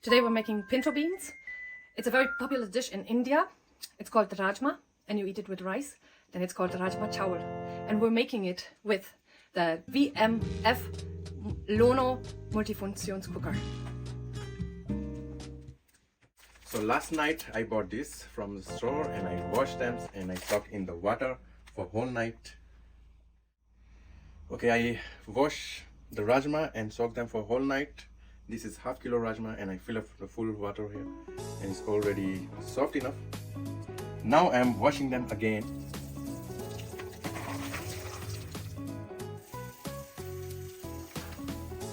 Today we're making pinto beans. It's a very popular dish in India. It's called rajma and you eat it with rice. Then it's called Rajma chawal. And we're making it with the WMF Lono Multifunction Cooker. So last night I bought this from the store and I washed them and I soaked in the water for whole night. Okay, I wash the rajma and soak them for whole night. This is half kilo rajma and I fill up the full water here and it's already soft enough. Now I'm washing them again.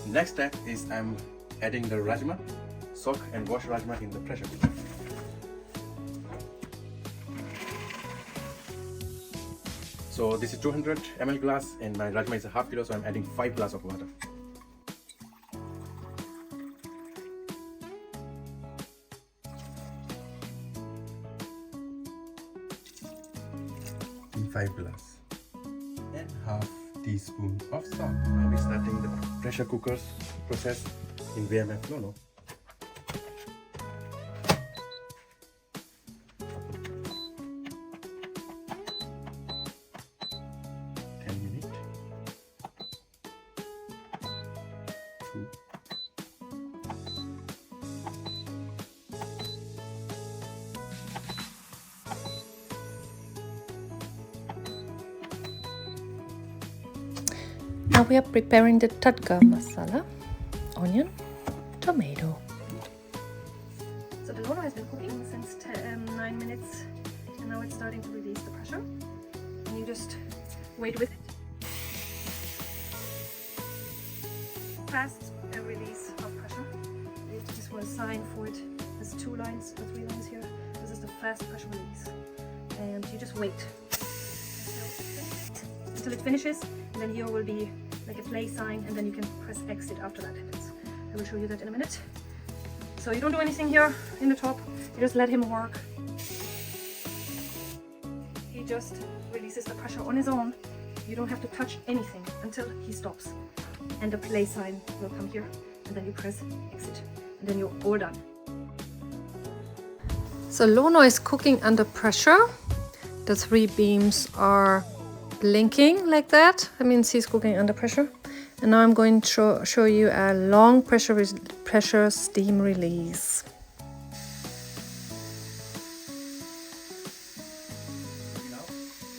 Next step is I'm adding the rajma. Soak and wash rajma in the pressure cooker. So this is 200 ml glass and my rajma is a half kilo, so I'm adding 5 glasses of water. In 5 glasses. And half teaspoon of salt. Now we're starting the pressure cooker's process in WMF Lono. Now we are preparing the Tadka masala, onion, tomato. So the Lono has been cooking since 9 minutes and now it's starting to release the pressure. And you just wait with it. Fast release of pressure. This was a sign for it. There's 2 lines or 3 lines here. This is the fast pressure release. And you just wait until it finishes. And then here will be like a play sign and then you can press exit after that. I will show you that in a minute. So you don't do anything here in the top, you just let him work. He just releases the pressure on his own. You don't have to touch anything until he stops. And the play sign will come here and then you press exit and then you're all done. So Lono is cooking under pressure. The 3 beams are blinking like that. That means he's cooking under pressure. And now I'm going to show you a long pressure steam release.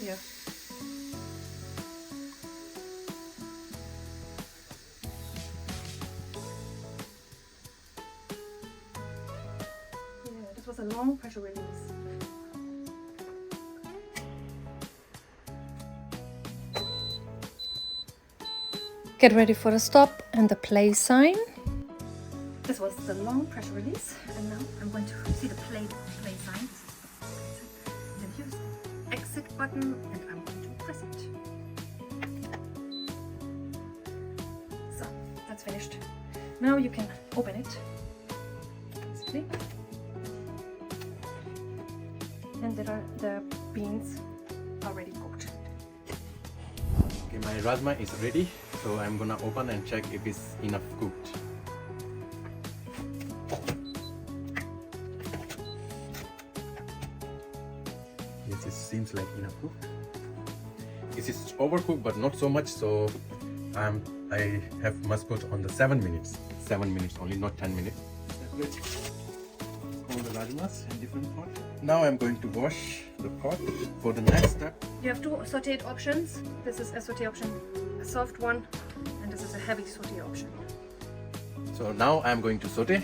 Yeah. Yeah, this was a long pressure release. Get ready for the stop and the play sign. This was the long pressure release and now I'm going to see the play sign. And then here's the exit button and I'm going to press it. So that's finished. Now you can open it. Basically. And the beans are already cooked. Okay, my rajma is ready. So I'm gonna open and check if it's enough cooked. Yes, it seems like enough cooked. It is overcooked but not so much, so I must put on the 7 minutes. 7 minutes only, not 10 minutes. Separate all the rajmas in different pot. Now I'm going to wash the pot for the next step. You have 2 sauteed options. This is a saute option, a soft one, and this is a heavy saute option. So now I'm going to saute.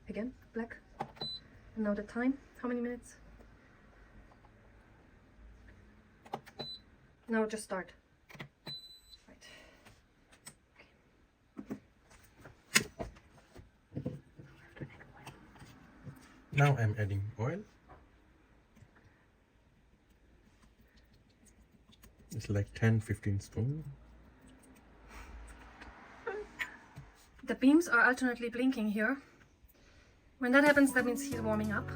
Again, black. And now the time. How many minutes? Now just start. Now I'm adding oil. It's like 10-15 spoons. The beams are alternately blinking here. When that happens, that means he's warming up,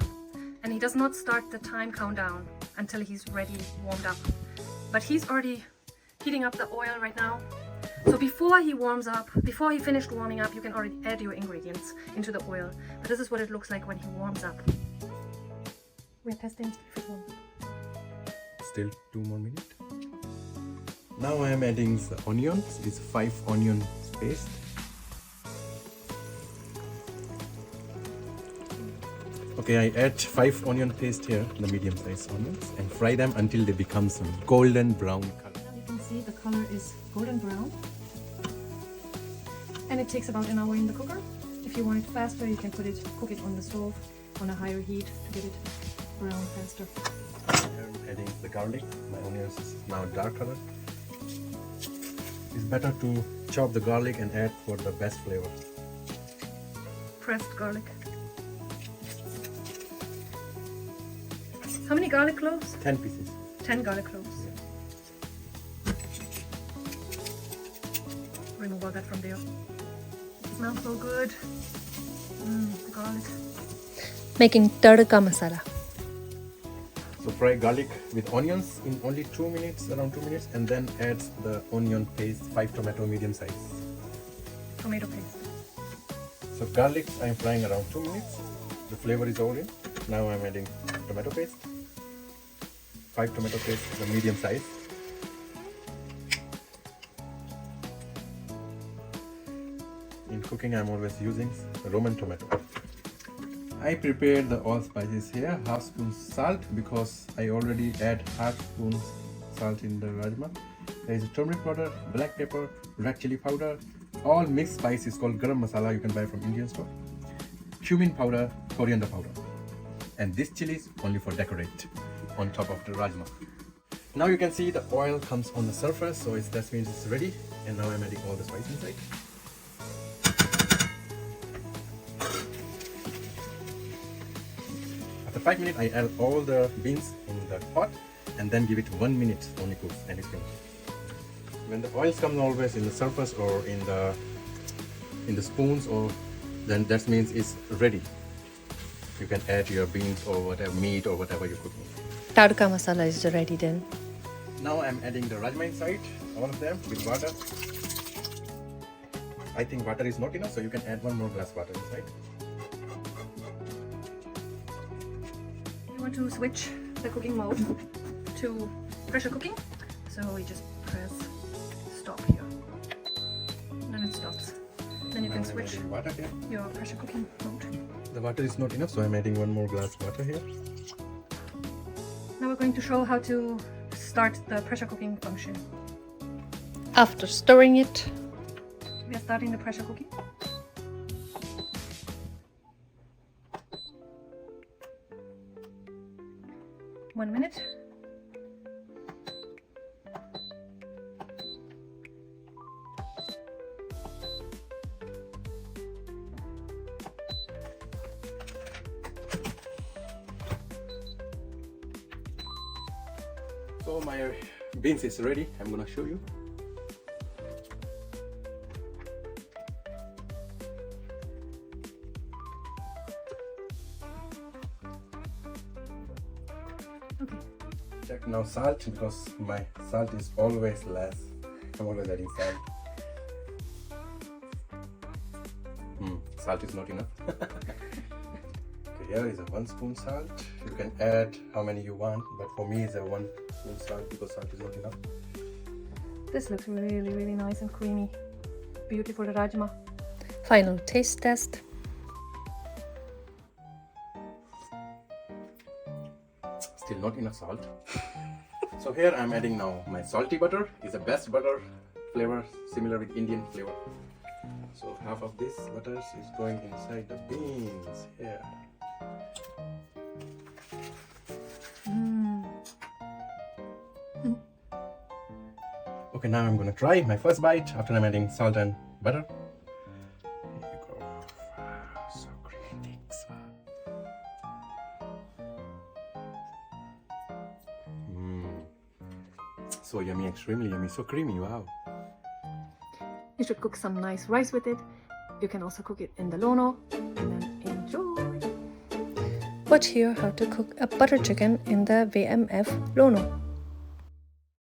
and he does not start the time countdown until he's ready, warmed up. But he's already heating up the oil right now. So before he warms up, before he finished warming up, you can already add your ingredients into the oil. But this is what it looks like when he warms up. We're testing if it warms up. Still 2 more minutes. Now I am adding the onions. It's 5 onion paste. Okay, I add 5 onion paste here, the medium sized onions, and fry them until they become some golden brown color. Now you can see the color is golden brown. And it takes about an hour in the cooker. If you want it faster, you can cook it on the stove on a higher heat to get it brown faster. I'm adding the garlic. My onions is now dark color. It's better to chop the garlic and add for the best flavor. Pressed garlic. How many garlic cloves? 10 pieces. 10 garlic cloves. Yeah. Remove all that from there. It smells so good. The garlic. Making Tadka masala. So fry garlic with onions in only 2 minutes, around 2 minutes, and then add the onion paste, 5 tomato medium size. Tomato paste. So garlic I'm frying around 2 minutes. The flavor is all in. Now I'm adding tomato paste. 5 tomato paste, the medium size. In cooking I'm always using Roman tomato. I prepared the all spices here, half spoon salt because I already add half spoon salt in the rajma. There is turmeric powder, black pepper, red chili powder, all mixed spices called garam masala you can buy from Indian store. Cumin powder, coriander powder. And this chili is only for decorate on top of the rajma. Now you can see the oil comes on the surface, so that means it's ready. And now I'm adding all the spice inside. After 5 minutes, I add all the beans in the pot and then give it 1 minute only cook and it's finished. When the oils come always in the surface or in the spoons, or then that means it's ready. You can add your beans or whatever meat or whatever you're cooking. Tadka masala is ready then. Now I'm adding the rajma inside, all of them with water. I think water is not enough, so you can add 1 more glass water inside. We want to switch the cooking mode to pressure cooking, so we just press stop here. And then it stops. Then you can switch water here. your pressure cooking mode. The water is not enough, so I'm adding 1 more glass water here. Now we're going to show how to start the pressure cooking function. After stirring it, we are starting the pressure cooking. One minute. So my beans is ready. I'm gonna show you. Okay. Check now salt, because my salt is always less. I'm always adding salt. Salt is not enough. Okay, here is a 1 spoon salt. You can add how many you want, but for me it's a 1 spoon salt because salt is not enough. This looks really, really nice and creamy. Beautiful rajma. Final taste test. Still not enough salt. So here I'm adding now my salty butter. Is the best butter flavor, similar with Indian flavor. So half of this butter is going inside the beans here. Okay, now I'm gonna try my first bite after I'm adding salt and butter. Here you go. Wow, so creamy. So yummy, extremely yummy, so creamy, wow. You should cook some nice rice with it. You can also cook it in the Lono and then enjoy. Watch here how to cook a butter chicken in the WMF Lono.